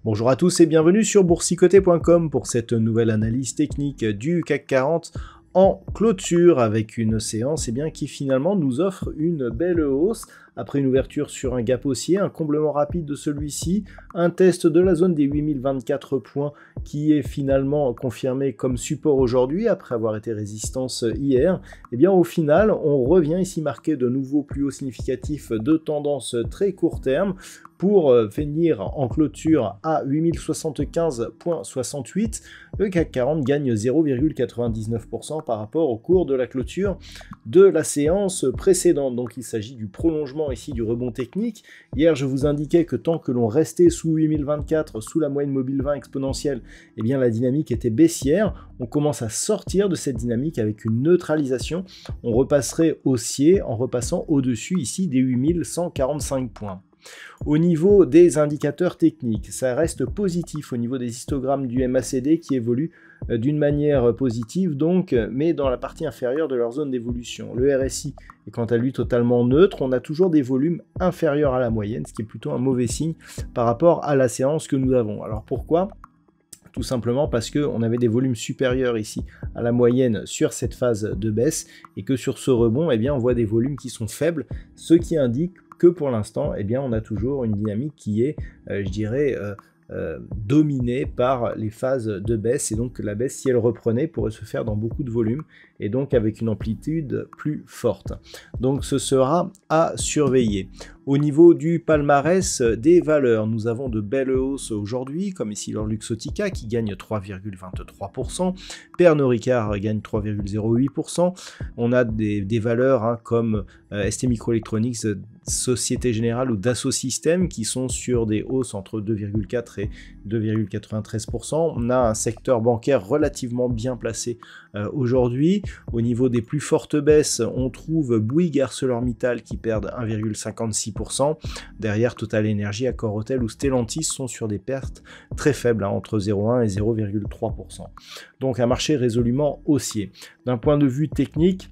Bonjour à tous et bienvenue sur boursicoté.com pour cette nouvelle analyse technique du CAC 40 en clôture avec une séance qui finalement nous offre une belle hausse après une ouverture sur un gap haussier, un comblement rapide de celui-ci, un test de la zone des 8024 points qui est finalement confirmé comme support aujourd'hui après avoir été résistance hier. Au final, on revient ici marquer de nouveaux plus hauts significatifs de tendance très court terme pour finir en clôture à 8075,68. Le CAC 40 gagne 0,99% par rapport au cours de la clôture de la séance précédente. Donc il s'agit du prolongement ici du rebond technique. Hier, je vous indiquais que tant que l'on restait sous 8024, sous la moyenne mobile 20 exponentielle, la dynamique était baissière. On commence à sortir de cette dynamique avec une neutralisation. On repasserait haussier en repassant au-dessus ici des 8145 points. Au niveau des indicateurs techniques, ça reste positif au niveau des histogrammes du MACD qui évoluent d'une manière positive donc, mais dans la partie inférieure de leur zone d'évolution. Le RSI est quant à lui totalement neutre, on a toujours des volumes inférieurs à la moyenne, ce qui est plutôt un mauvais signe par rapport à la séance que nous avons. Alors pourquoi ? Tout simplement parce qu'on avait des volumes supérieurs ici à la moyenne sur cette phase de baisse et que sur ce rebond, on voit des volumes qui sont faibles, ce qui indique que pour l'instant, on a toujours une dynamique qui est, dominée par les phases de baisse, et donc la baisse, si elle reprenait, pourrait se faire dans beaucoup de volumes et donc avec une amplitude plus forte. Donc ce sera à surveiller. Au niveau du palmarès des valeurs, nous avons de belles hausses aujourd'hui, comme ici leur Luxottica qui gagne 3,23%, Pernod Ricard gagne 3,08%, on a des valeurs comme ST Microelectronics, Société Générale ou Dassault Systèmes qui sont sur des hausses entre 2,4 et 2,93%. On a un secteur bancaire relativement bien placé aujourd'hui. Au niveau des plus fortes baisses, on trouve Bouygues, ArcelorMittal qui perdent 1,56%. Derrière, Total Energy, Accor Hotel ou Stellantis sont sur des pertes très faibles, entre 0,1 et 0,3%. Donc un marché résolument haussier. D'un point de vue technique,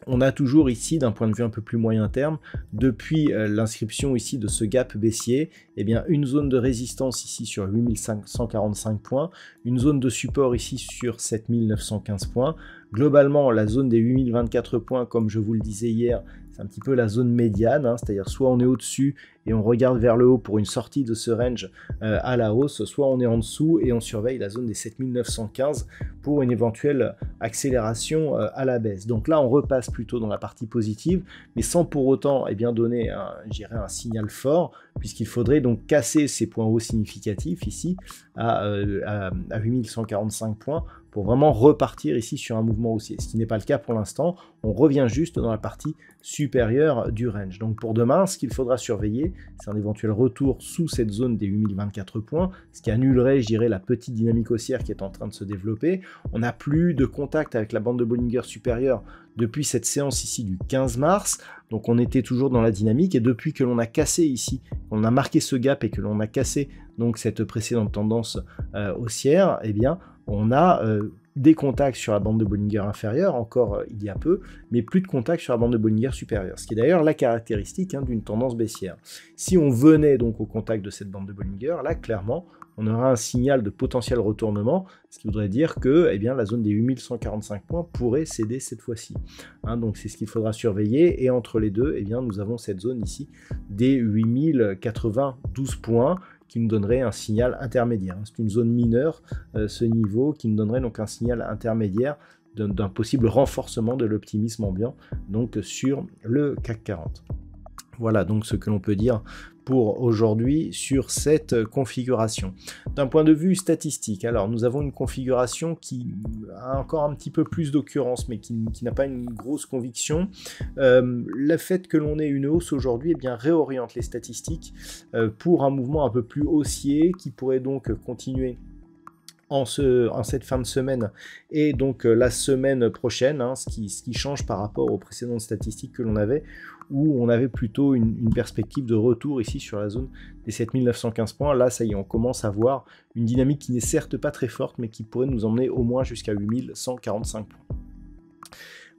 on a toujours ici, d'un point de vue un peu plus moyen terme, depuis l'inscription ici de ce gap baissier, une zone de résistance ici sur 8145 points, une zone de support ici sur 7915 points. Globalement, la zone des 8024 points, comme je vous le disais hier, c'est un petit peu la zone médiane, c'est-à-dire soit on est au-dessus et on regarde vers le haut pour une sortie de ce range à la hausse, soit on est en dessous et on surveille la zone des 7915 pour une éventuelle accélération à la baisse. Donc là, on repasse plutôt dans la partie positive, mais sans pour autant donner un signal fort, puisqu'il faudrait donc casser ces points hauts significatifs ici à 8145 points pour vraiment repartir ici sur un mouvement haussier, ce qui n'est pas le cas pour l'instant. On revient juste dans la partie supérieure du range. Donc pour demain, ce qu'il faudra surveiller, c'est un éventuel retour sous cette zone des 8024 points, ce qui annulerait, la petite dynamique haussière qui est en train de se développer. On n'a plus de contact avec la bande de Bollinger supérieure depuis cette séance ici du 15 mars, donc on était toujours dans la dynamique, et depuis que l'on a cassé ici, on a marqué ce gap et que l'on a cassé donc cette précédente tendance haussière, on a des contacts sur la bande de Bollinger inférieure, encore il y a peu, mais plus de contacts sur la bande de Bollinger supérieure, ce qui est d'ailleurs la caractéristique d'une tendance baissière. Si on venait donc au contact de cette bande de Bollinger, là clairement, on aura un signal de potentiel retournement, ce qui voudrait dire que la zone des 8145 points pourrait céder cette fois-ci. Donc c'est ce qu'il faudra surveiller, et entre les deux, nous avons cette zone ici des 8092 points, qui nous donnerait un signal intermédiaire. C'est une zone mineure, ce niveau, qui nous donnerait donc un signal intermédiaire d'un possible renforcement de l'optimisme ambiant donc sur le CAC 40. Voilà donc ce que l'on peut dire pour aujourd'hui sur cette configuration. D'un point de vue statistique, alors nous avons une configuration qui a encore un petit peu plus d'occurrence, mais qui n'a pas une grosse conviction. Le fait que l'on ait une hausse aujourd'hui réoriente les statistiques pour un mouvement un peu plus haussier qui pourrait donc continuer en cette fin de semaine et donc la semaine prochaine, hein, ce qui change par rapport aux précédentes statistiques que l'on avait, où on avait plutôt une perspective de retour ici sur la zone des 7915 points. Là, ça y est, on commence à voir une dynamique qui n'est certes pas très forte, mais qui pourrait nous emmener au moins jusqu'à 8145 points.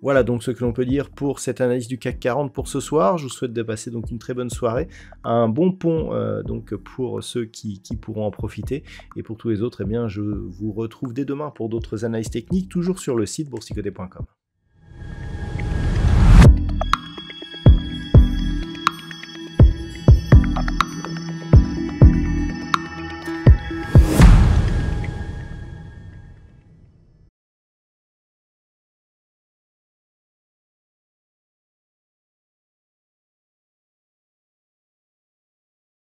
Voilà donc ce que l'on peut dire pour cette analyse du CAC 40 pour ce soir. Je vous souhaite de passer donc une très bonne soirée, un bon pont donc pour ceux qui pourront en profiter, et pour tous les autres, eh bien, je vous retrouve dès demain pour d'autres analyses techniques, toujours sur le site boursicoté.com.